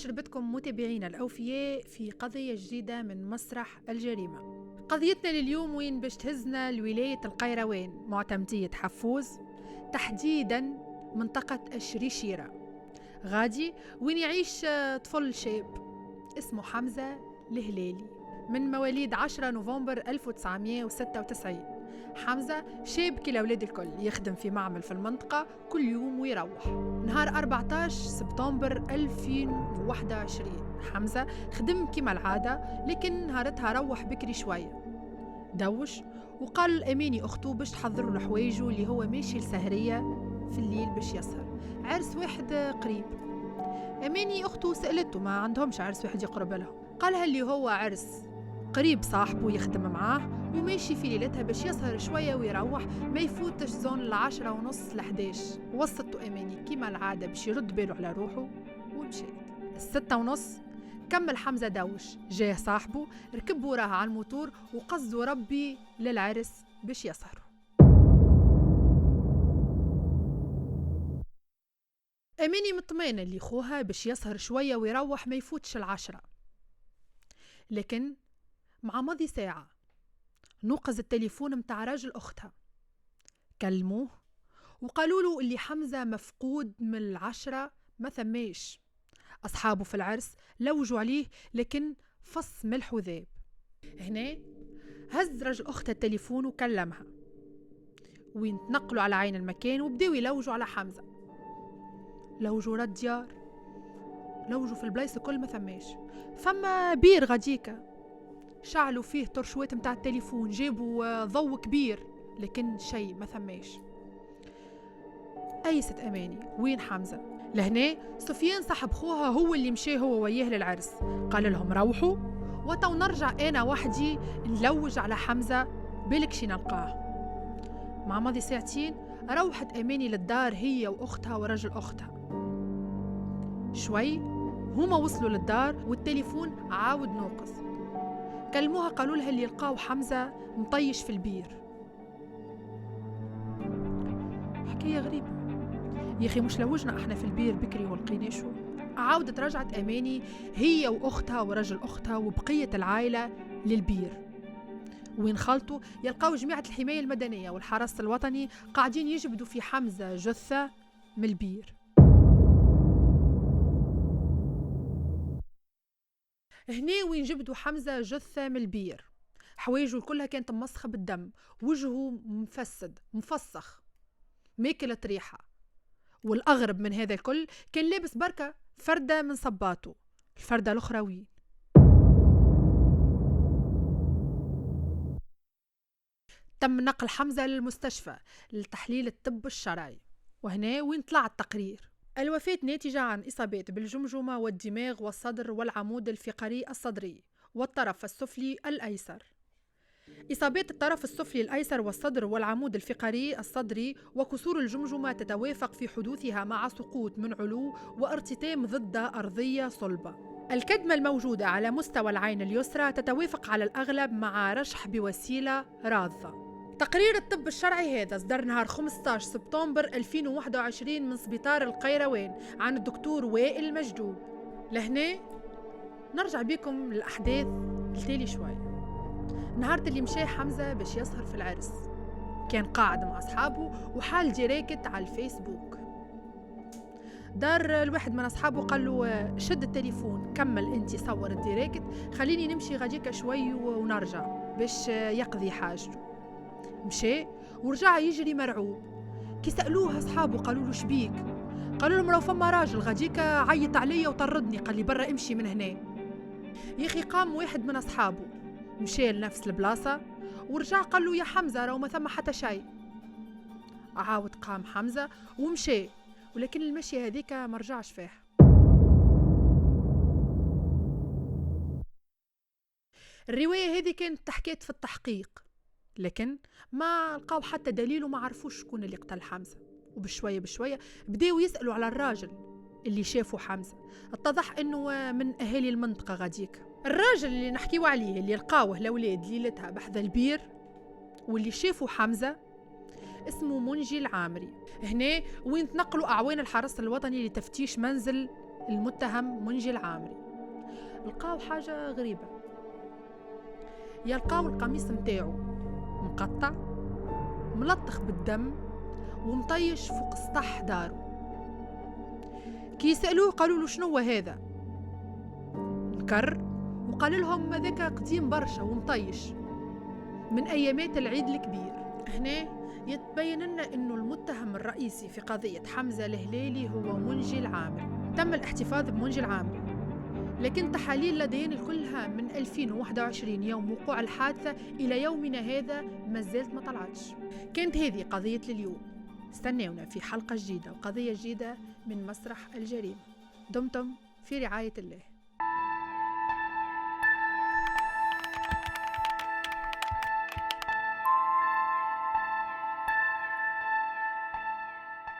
مرحبا بكم متابعينا الأوفياء في قضية جديدة من مسرح الجريمة. قضيتنا لليوم وين باش تهزنا لولاية القيروان معتمدية حفوز، تحديدا منطقة الشريشيرة، غادي وين يعيش طفل شاب اسمه حمزة الهلالي من مواليد 10 نوفمبر 1996. حمزة شاب كالأولاد الكل، يخدم في معمل في المنطقة كل يوم ويروح. نهار 14 سبتمبر 2021 حمزة خدم كما العادة، لكن نهارتها روح بكري شوية، دوش وقال لأماني أخته باش تحضر له حوايجه اللي هو ماشي لسهرية في الليل باش يسهر عرس واحد قريب. أماني أخته سألته ما عندهمش عرس واحد يقرب لهم، قالها اللي هو عرس قريب صاحبه يخدم معاه وماشي في ليلتها باش يسهر شوية ويروح ما يفوتش زون 10:30 ل11. وصلته أماني كما العادة باش يرد باله على روحه ومشيت. 6:30 كمل حمزة دوش، جاه صاحبه ركب وراه على الموتور وقصدوا ربي للعرس باش يسهروا. أماني مطمئنة اللي خوها باش يسهر شوية ويروح ما يفوتش 10، لكن مع مضي ساعة نوقز التليفون متاع راجل أختها، كلموه وقالوا له اللي حمزة مفقود من 10 ما ثماش. أصحابه في العرس لوجوا عليه لكن فص ملح وذاب. هنا هز رجل أختها التليفون وكلمها، وين تنقلوا على عين المكان وبداوا يلوجوا على حمزة. لوجوا رد ديار، لوجوا في البلايص كل ما ثماش. فما بير غاديكا شعلوا فيه ترشوات متاع التليفون، جابوا ضوء كبير لكن شيء ما ثماش. أيست أماني وين حمزة؟ لهنا سفيان صاحب خوها هو اللي مشي هو وياه للعرس، قال لهم روحوا وتو نرجع أنا وحدي نلوج على حمزة بالك شي نلقاه. مع ماضي ساعتين روحت أماني للدار هي وأختها ورجل أختها. شوي هما وصلوا للدار والتليفون عاود نوقز، كلموها قالوا لها اللي لقاو حمزة مطيش في البير. حكاية غريبة يا أخي، مش لوجنا احنا في البير بكري ولقيناشو. عاودت رجعت أماني هي وأختها ورجل أختها وبقية العائلة للبير، وين خلطوا يلقاو جماعة الحماية المدنية والحرس الوطني قاعدين يجبدوا في حمزة جثة من البير. هنا وين جبدوا حمزة جثة من البير، حوايجه كلها كانت ممسخة بالدم، وجهه مفسد مفسخ ماكلت ريحة، والأغرب من هذا الكل كان لابس بركة فردة من صباته. الفردة الأخرى وين؟ تم نقل حمزة للمستشفى للتحليل الطب الشرعي، وهنا وين طلع التقرير. الوفاة ناتجة عن إصابات بالجمجمة والدماغ والصدر والعمود الفقري الصدري والطرف السفلي الأيسر. إصابات الطرف السفلي الأيسر والصدر والعمود الفقري الصدري وكسور الجمجمة تتوافق في حدوثها مع سقوط من علو وارتطام ضد أرضية صلبة. الكدمة الموجودة على مستوى العين اليسرى تتوافق على الأغلب مع رشح بوسيلة راضة. تقرير الطب الشرعي هذا صدر نهار 15 سبتمبر 2021 من سبيطار القيروان عن الدكتور وائل المجدوب. لهنا نرجع بكم للأحداث التالي شوي. نهار اللي مشى حمزة باش يسهر في العرس كان قاعد مع أصحابه وحال ديريكت على الفيسبوك. دار الواحد من أصحابه قال له شد التليفون كمل انتي صور الديريكت، خليني نمشي غاديكا شوي ونرجع باش يقضي حاجته. مشى ورجع يجري مرعوب. كي سألوه أصحابه قالوا له شبيك؟ قالوا لهم راهو فما راجل غاديكا عيط عليا وطردني قال لي برا امشي من هنا. يا أخي قام واحد من أصحابه مشى لنفس البلاصة ورجع قال له يا حمزة راهو ما ثم حتى شيء. عاود قام حمزة ومشى، ولكن المشي هذيك ما رجعش فيه. الرواية هذه كانت تحكيت في التحقيق، لكن ما لقاو حتى دليل وما عرفوش شكون اللي قتل حمزة. وبشوية بشوية بداوا يسألوا على الراجل اللي شافوا حمزة، اتضح انه من اهالي المنطقة غاديك. الراجل اللي نحكيو عليه اللي لقاوه الاولاد ليلتها بحذا البير واللي شافوا حمزة اسمه منجي العامري. هنا وين تنقلوا أعوان الحرس الوطني لتفتيش منزل المتهم منجي العامري. لقاو حاجة غريبة، يلقاو القميص متاعو مقطع ملطخ بالدم ومطيش فوق سطح دارو. كي يسألوه قالوا له شنو هذا؟ نكر وقال لهم هذاك قديم برشا ومطيش من أيامات العيد الكبير. هنا يتبين لنا أنه المتهم الرئيسي في قضية حمزة الهليلي هو منجي العامري. تم الاحتفاظ بمنجي العامري، لكن تحاليل الأديان كلها من 2021 يوم وقوع الحادثة إلى يومنا هذا ما زالت ما طلعتش. كانت هذه قضية اليوم، استنونا في حلقة جديدة وقضية جديدة من مسرح الجريمة. دمتم في رعاية الله.